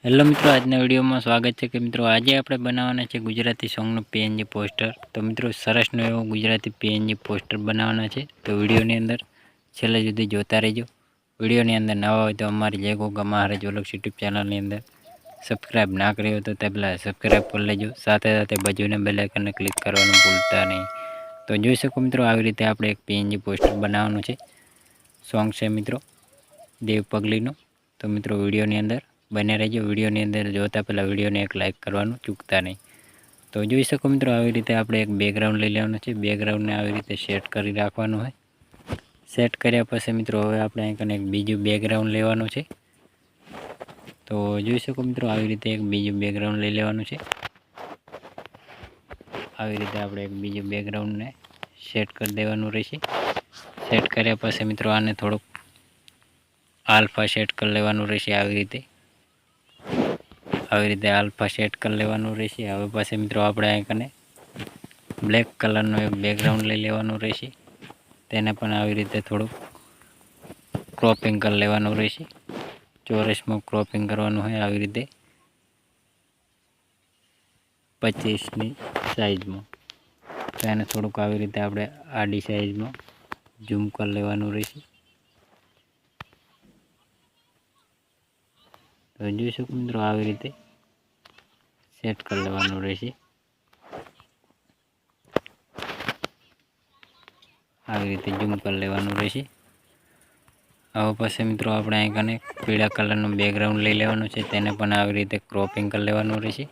Hello મિત્રો, આજના વિડીયોમાં સ્વાગત છે કે મિત્રો આજે આપણે બનાવવાના છે ગુજરાતી સોંગનું પીએનજી પોસ્ટર. તો મિત્રો સરસનો એવો ગુજરાતી પીએનજી પોસ્ટર બનાવવાના છે. તો વિડીયોની અંદર છેલ્લે સુધી જોતા રહેજો. વિડીયોની અંદર નવા હોય તો અમારી જય ગોગા મહારાજ વ્લોગ્સ યુટ્યુબ ચેનલની અંદર સબસ્ક્રાઈબ ના કરી હોય તો તે પહેલાં સબસ્ક્રાઈબ કરી લેજો. સાથે સાથે બાજુના બેલ આઇકનને ક્લિક કરવાનું ભૂલતા નહીં. તો જોઈ શકો મિત્રો, આવી રીતે આપણે એક પીએનજી પોસ્ટર બનાવવાનું છે. સોંગ છે મિત્રો દેવ પગલીનું. તો મિત્રો વિડીયોની અંદર બને રહેજો. વિડીયોની અંદર જોતા પહેલાં વિડીયોને એક લાઇક કરવાનું ચૂકતા નહીં. તો જોઈ શકો મિત્રો, આવી રીતે આપણે એક બેકગ્રાઉન્ડ લઈ લેવાનું છે. બેકગ્રાઉન્ડને આવી રીતે સેટ કરી રાખવાનું હોય. સેટ કર્યા પછી મિત્રો હવે આપણે અહીં એક બીજું બેકગ્રાઉન્ડ લેવાનું છે. તો જોઈ શકો મિત્રો, આવી રીતે એક બીજું બેકગ્રાઉન્ડ લઈ લેવાનું છે. આવી રીતે આપણે એક બીજું બેકગ્રાઉન્ડને સેટ કરી દેવાનું રહેશે. સેટ કર્યા પછી મિત્રો આને થોડુંક આલ્ફા સેટ કરી લેવાનું રહેશે. આવી રીતે આલ્ફા સેટ કરી લેવાનું રહેશે. હવે પછી મિત્રો આપણે અહીં બ્લેક કલરનું એક બેકગ્રાઉન્ડ લઈ લેવાનું રહેશે. તેને પણ આવી રીતે થોડુંક ક્રોપિંગ કરી લેવાનું રહેશે. ચોરસમાં ક્રોપિંગ કરવાનું હોય આવી રીતે 25ની સાઈઝમાં. તો એને થોડુંક આવી રીતે આપણે આડી સાઈઝમાં ઝૂમ કરી લેવાનું રહેશે. તો જોઈ શકો મિત્રો, આવી રીતે સેટ કરી લેવાનું રહેશે. આવી રીતે ઝૂમ કરી લેવાનું રહેશે. હવે પછી મિત્રો આપણે અહીં પીળા કલરનું બેકગ્રાઉન્ડ લઈ લેવાનું છે. તેને પણ આવી રીતે ક્રોપિંગ કરી લેવાનું રહેશે.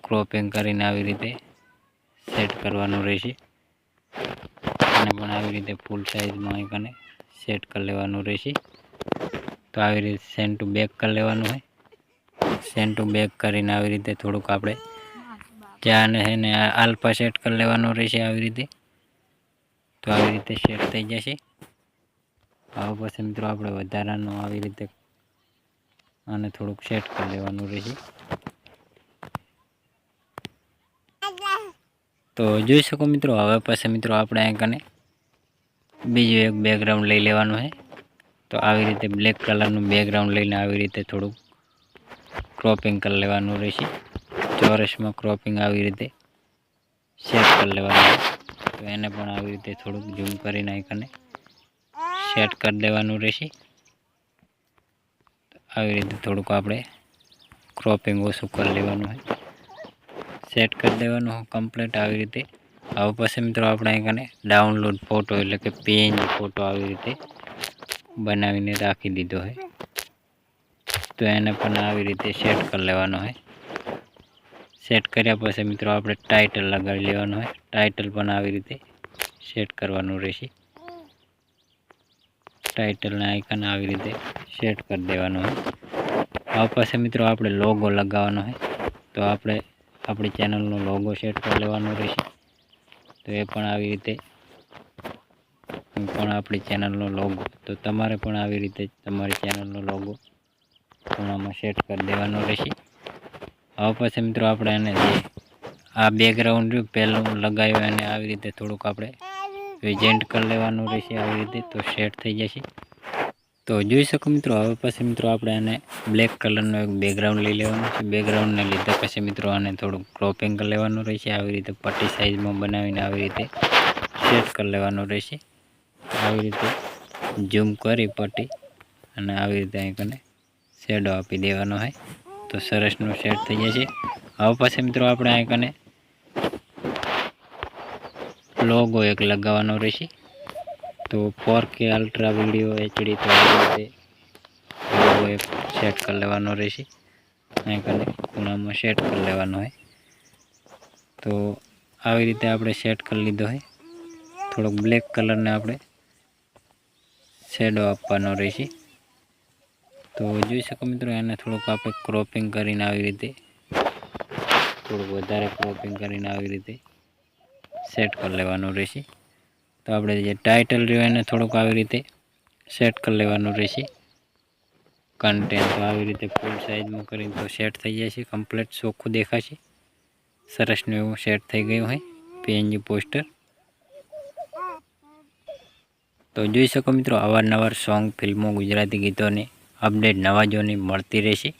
ક્રોપિંગ કરીને આવી રીતે સેટ કરવાનું રહેશે. અને પણ આવી રીતે ફૂલ સાઈઝમાં અહીં સેટ કરી લેવાનું રહેશે. તો આવી રીતે સેન્ટ ટુ બેક કરી લેવાનું હોય. સેન્ટ ટુ બેક કરીને આવી રીતે થોડુંક આપણે જ્યાં છે ને આલ્ફા સેટ કરી લેવાનું રહેશે આવી રીતે. તો આવી રીતે સેટ થઈ જશે. હવે પછી મિત્રો આપણે વધારાનું આવી રીતે આને થોડુંક સેટ કરી લેવાનું રહેશે. તો જોઈ શકો મિત્રો, હવે પછી મિત્રો આપણે અહીં બીજું એક બેકગ્રાઉન્ડ લઈ લેવાનું છે. તો આવી રીતે બ્લેક કલરનું બેકગ્રાઉન્ડ લઈને આવી રીતે થોડુંક ક્રોપિંગ કરી લેવાનું રહેશે. ચોરસમાં ક્રોપિંગ આવી રીતે સેટ કરી લેવાનું. તો એને પણ આવી રીતે થોડુંક ઝૂમ કરીને સેટ કરી દેવાનું રહેશે. આવી રીતે થોડુંક આપણે ક્રોપિંગ ઓછું કરી લેવાનું હોય. સેટ કરી દેવાનું કમ્પ્લીટ આવી રીતે. હવે પછી મિત્રો આપણે અહીં ડાઉનલોડ ફોટો એટલે કે પીએનજી ફોટો આવી રીતે બનાવીને રાખી દીધો હોય. તો એને પણ આવી રીતે સેટ કરી લેવાનો હોય. સેટ કર્યા પછી મિત્રો આપણે ટાઇટલ લગાવી લેવાનું હોય. ટાઇટલ પણ આવી રીતે સેટ કરવાનું રહેશે. ટાઇટલના આઇકન આવી રીતે સેટ કરી દેવાનું હોય. હવે પછી મિત્રો આપણે લોગો લગાવવાનો હોય. તો આપણે આપણી ચેનલનો લોગો સેટ કરી લેવાનો રહેશે. તો એ પણ આવી રીતે આપણી ચેનલનો લોગો, તો તમારે પણ આવી રીતે તમારી ચેનલનો લોગો ખૂણામાં સેટ કરી દેવાનો રહેશે. હવે પછી મિત્રો આપણે એને જે આ બેકગ્રાઉન્ડ પહેલું લગાવ્યું એને આવી રીતે થોડુંક આપણે એજન્ટ કરી લેવાનું રહેશે આવી રીતે. તો સેટ થઈ જશે. તો જોઈ શકો મિત્રો, હવે પછી મિત્રો આપણે આને બ્લેક કલરનું એક બેકગ્રાઉન્ડ લઈ લેવાનું છે. બેકગ્રાઉન્ડને લીધા પછી મિત્રો આને થોડુંક ક્રોપિંગ કરી લેવાનું રહેશે. આવી રીતે પટ્ટી સાઈઝમાં બનાવીને આવી રીતે સેટ કરી લેવાનું રહેશે. આવી રીતે ઝૂમ કરી પટ્ટી અને આવી રીતે અહીં શેડો આપી દેવાનો હોય. તો સરસનું સેટ થઈ જશે. હવે પછી મિત્રો આપણે અહીં લોગો એક લગાવવાનો રહેશે. તો 4K અલ્ટ્રા વિડીયો HD તો આવી રીતે લોગો એક સેટ કરી લેવાનો રહેશે. અહીં ખૂણામાં સેટ કરી લેવાનો હોય. તો આવી રીતે આપણે સેટ કરી લીધો હોય. થોડોક બ્લેક કલરને આપણે શેડો આપવાનો રહેશે. તો જોઈ શકો મિત્રો, એને થોડુંક આપણે ક્રોપિંગ કરીને આવી રીતે થોડુંક વધારે ક્રોપિંગ કરીને આવી રીતે સેટ કરી લેવાનું રહેશે. તો આપણે જે ટાઇટલ રહ્યું એને થોડુંક આવી રીતે સેટ કરી લેવાનું રહેશે. કન્ટેન્ટ તો આવી રીતે ફૂલ સાઈઝમાં કરીને તો સેટ થઈ જશે. કમ્પ્લીટ ચોખ્ખું દેખાશે. સરસનું એવું સેટ થઈ ગયું હોય પીએનજી પોસ્ટર. તો જોઈ શકો મિત્રો, અવારનવાર સોંગ, ફિલ્મો, ગુજરાતી ગીતોને અપડેટ નવા જોની મળતી રહેશે.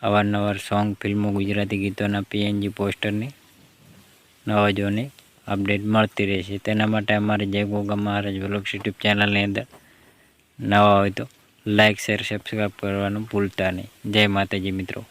અવારનવાર સોંગ, ફિલ્મો, ગુજરાતી ગીતોના પીએનજી પોસ્ટરની નવા જોની અપડેટ મળતી રહેશે. તેના માટે અમારે જય ગોગા મહારાજ વ્લોગ્સ યુટ્યુબ ચેનલની અંદર નવા હોય તો લાઇક, શેર, સબસ્ક્રાઈબ કરવાનું ભૂલતા નહીં. જય માતાજી મિત્રો.